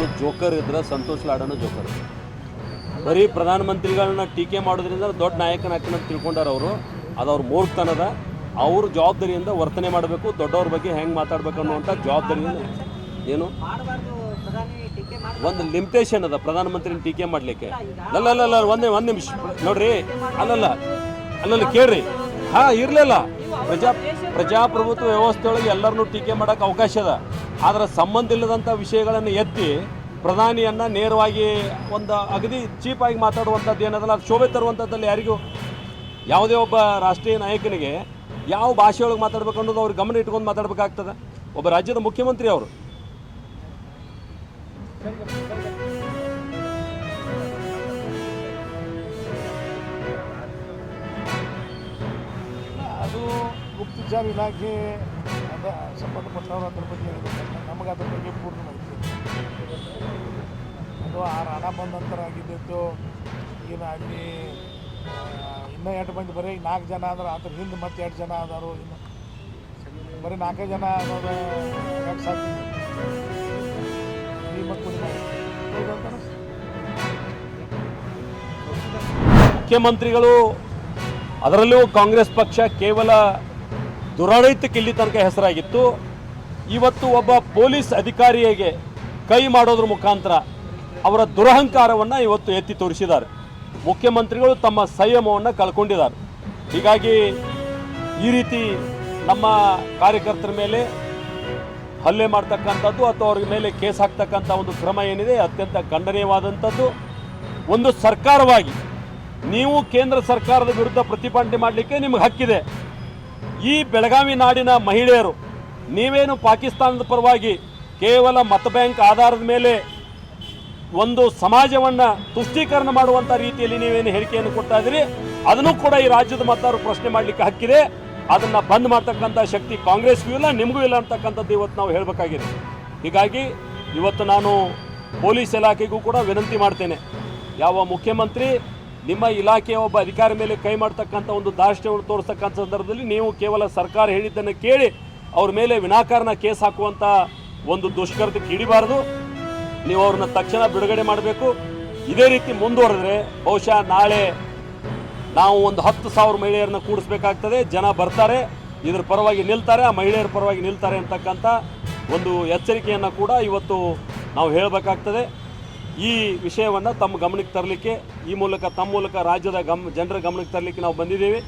ಒಬ್ಬರು ಜೋಕರ್ ಇದ್ರೆ ಸಂತೋಷ್ ಲಾಡನ ಜೋಕರ್. ಬರೀ ಪ್ರಧಾನಮಂತ್ರಿಗಳನ್ನ ಟೀಕೆ ಮಾಡೋದ್ರಿಂದ ದೊಡ್ಡ ನಾಯಕನಾಗ್ತಾನೆ ಅಂತ ತಿಳ್ಕೊಂಡಾರ ಅವರು. ಅದು ಅವ್ರ ಮೂರ್ಖತನದ. ಅವರು ಜವಾಬ್ದಾರಿಯಿಂದ ವರ್ತನೆ ಮಾಡಬೇಕು, ದೊಡ್ಡವ್ರ ಬಗ್ಗೆ ಹೆಂಗೆ ಮಾತಾಡಬೇಕು ಅನ್ನುವಂಥ ಜವಾಬ್ದಾರಿಯಿಂದ. ಏನು ಒಂದು ಲಿಮಿಟೇಷನ್ ಅದ ಪ್ರಧಾನಮಂತ್ರಿನ ಟೀಕೆ ಮಾಡಲಿಕ್ಕೆ. ಅಲ್ಲ ಒಂದು ನಿಮಿಷ ನೋಡ್ರಿ. ಅಲ್ಲಲ್ಲ ಕೇಳ್ರಿ. ಇರಲಿಲ್ಲ. ಪ್ರಜಾಪ್ರಭುತ್ವ ವ್ಯವಸ್ಥೆಯೊಳಗೆ ಎಲ್ಲರನ್ನೂ ಟೀಕೆ ಮಾಡೋಕ್ಕೆ ಅವಕಾಶ ಅದ. ಆದರೆ ಸಂಬಂಧ ಇಲ್ಲದಂಥ ವಿಷಯಗಳನ್ನು ಎತ್ತಿ ಪ್ರಧಾನಿಯನ್ನು ನೇರವಾಗಿ ಒಂದು ಅಗದಿ ಚೀಪಾಗಿ ಮಾತಾಡುವಂಥದ್ದು ಏನದಲ್ಲ, ಅದು ಶೋಭೆ ತರುವಂಥದ್ದಲ್ಲಿ ಯಾರಿಗೂ ಯಾವುದೇ ಒಬ್ಬ ರಾಷ್ಟ್ರೀಯ ನಾಯಕನಿಗೆ ಯಾವ ಭಾಷೆಯೊಳಗೆ ಮಾತಾಡಬೇಕು ಅನ್ನೋದು ಅವ್ರಿಗೆ ಗಮನ ಇಟ್ಕೊಂಡು ಮಾತಾಡಬೇಕಾಗ್ತದೆ. ಒಬ್ಬ ರಾಜ್ಯದ ಮುಖ್ಯಮಂತ್ರಿ ಅವರು. ಅದು ಗುಪ್ತಚರ ಇಲಾಖೆ ಅದ ಸಂಬಂಧಪಟ್ಟವರು ಅದ್ರ ಬಗ್ಗೆ ಹೇಳ್ಬೇಕಂತ ನಮಗೆ ಅದ್ರ ಬಗ್ಗೆ ಪೂರ್ಣ ಮಾಹಿತಿ. ಅದು ಹಣ ಬಂದ ನಂತರ ಆಗಿದ್ದು. ಈಗ ಅಲ್ಲಿ ಇನ್ನೂ 2 ಮಂದಿ ಬರೀ 4 ಜನ ಅಂದ್ರೆ ಅದ್ರ ಹಿಂದೆ ಮತ್ತೆ 2 ಜನ ಆದರು. ಇನ್ನು ಬರೀ 4 ಜನ ಅನ್ನೋದು ಯಾಕೆ ಸಾಧ್ಯ? ಈ ಮಕ್ಕಳು ಮುಖ್ಯಮಂತ್ರಿಗಳು, ಅದರಲ್ಲೂ ಕಾಂಗ್ರೆಸ್ ಪಕ್ಷ ಕೇವಲ ದುರಾಡಳಿತಕ್ಕೆ ಇಲ್ಲಿ ತನಕ ಹೆಸರಾಗಿತ್ತು. ಇವತ್ತು ಒಬ್ಬ ಪೊಲೀಸ್ ಅಧಿಕಾರಿಯಾಗೆ ಕೈ ಮಾಡೋದ್ರ ಮುಖಾಂತರ ಅವರ ದುರಹಂಕಾರವನ್ನು ಇವತ್ತು ಎತ್ತಿ ತೋರಿಸಿದ್ದಾರೆ. ಮುಖ್ಯಮಂತ್ರಿಗಳು ತಮ್ಮ ಸಂಯಮವನ್ನು ಕಳ್ಕೊಂಡಿದ್ದಾರೆ. ಹೀಗಾಗಿ ಈ ರೀತಿ ನಮ್ಮ ಕಾರ್ಯಕರ್ತರ ಮೇಲೆ ಹಲ್ಲೆ ಮಾಡ್ತಕ್ಕಂಥದ್ದು ಅಥವಾ ಅವ್ರ ಮೇಲೆ ಕೇಸ್ ಹಾಕ್ತಕ್ಕಂಥ ಒಂದು ಕ್ರಮ ಏನಿದೆ ಅತ್ಯಂತ ಖಂಡನೀಯವಾದಂಥದ್ದು. ಒಂದು ಸರ್ಕಾರವಾಗಿ ನೀವು ಕೇಂದ್ರ ಸರ್ಕಾರದ ವಿರುದ್ಧ ಪ್ರತಿಭಟನೆ ಮಾಡಲಿಕ್ಕೆ ನಿಮಗೆ ಹಕ್ಕಿದೆ. ಈ ಬೆಳಗಾವಿ ನಾಡಿನ ಮಹಿಳೆಯರು ನೀವೇನು ಪಾಕಿಸ್ತಾನದ ಪರವಾಗಿ ಕೇವಲ ಮತ ಬ್ಯಾಂಕ್ ಆಧಾರದ ಮೇಲೆ ಒಂದು ಸಮಾಜವನ್ನು ತುಷ್ಟೀಕರಣ ಮಾಡುವಂಥ ರೀತಿಯಲ್ಲಿ ನೀವೇನು ಹೇಳಿಕೆಯನ್ನು ಕೊಡ್ತಾ ಇದ್ದೀರಿ, ಅದನ್ನು ಕೂಡ ಈ ರಾಜ್ಯದ ಮತದಾರರು ಪ್ರಶ್ನೆ ಮಾಡಲಿಕ್ಕೆ ಹಕ್ಕಿದೆ. ಅದನ್ನು ಬಂದ್ ಮಾಡ್ತಕ್ಕಂಥ ಶಕ್ತಿ ಕಾಂಗ್ರೆಸ್ಗೂ ಇಲ್ಲ, ನಿಮಗೂ ಇಲ್ಲ ಅಂತಕ್ಕಂಥದ್ದು ಇವತ್ತು ನಾವು ಹೇಳಬೇಕಾಗಿದೆ. ಹೀಗಾಗಿ ಇವತ್ತು ನಾನು ಪೊಲೀಸ್ ಇಲಾಖೆಗೂ ಕೂಡ ವಿನಂತಿ ಮಾಡ್ತೇನೆ. ಯಾವ ಮುಖ್ಯಮಂತ್ರಿ ನಿಮ್ಮ ಇಲಾಖೆಯ ಒಬ್ಬ ಅಧಿಕಾರಿ ಮೇಲೆ ಕೈ ಮಾಡ್ತಕ್ಕಂಥ ಒಂದು ದಾರ್ಷ್ಟ್ಯವನ್ನು ತೋರಿಸ್ತಕ್ಕಂಥ ಸಂದರ್ಭದಲ್ಲಿ ನೀವು ಕೇವಲ ಸರ್ಕಾರ ಹೇಳಿದ್ದನ್ನು ಕೇಳಿ ಅವ್ರ ಮೇಲೆ ವಿನಾಕಾರಣ ಕೇಸ್ ಹಾಕುವಂಥ ಒಂದು ದುಷ್ಕೃತ್ಯಕ್ಕೆ ಹಿಡಿಬಾರದು. ನೀವು ಅವ್ರನ್ನ ತಕ್ಷಣ ಬಿಡುಗಡೆ ಮಾಡಬೇಕು. ಇದೇ ರೀತಿ ಮುಂದುವರೆದ್ರೆ ಬಹುಶಃ ನಾಳೆ ನಾವು ಒಂದು 10,000 ಮಹಿಳೆಯರನ್ನ ಕೂಡಿಸ್ಬೇಕಾಗ್ತದೆ. ಜನ ಬರ್ತಾರೆ, ಇದ್ರ ಪರವಾಗಿ ನಿಲ್ತಾರೆ, ಆ ಮಹಿಳೆಯರ ಪರವಾಗಿ ನಿಲ್ತಾರೆ ಅಂತಕ್ಕಂಥ ಒಂದು ಎಚ್ಚರಿಕೆಯನ್ನು ಕೂಡ ಇವತ್ತು ನಾವು ಹೇಳಬೇಕಾಗ್ತದೆ. ಈ ವಿಷಯವನ್ನು ತಮ್ಮ ಗಮನಕ್ಕೆ ತರಲಿಕ್ಕೆ, ಈ ಮೂಲಕ ತಮ್ಮ ಮೂಲಕ ರಾಜ್ಯದ ಜನರ ಗಮನಕ್ಕೆ ತರಲಿಕ್ಕೆ ನಾವು ಬಂದಿದ್ದೀವಿ.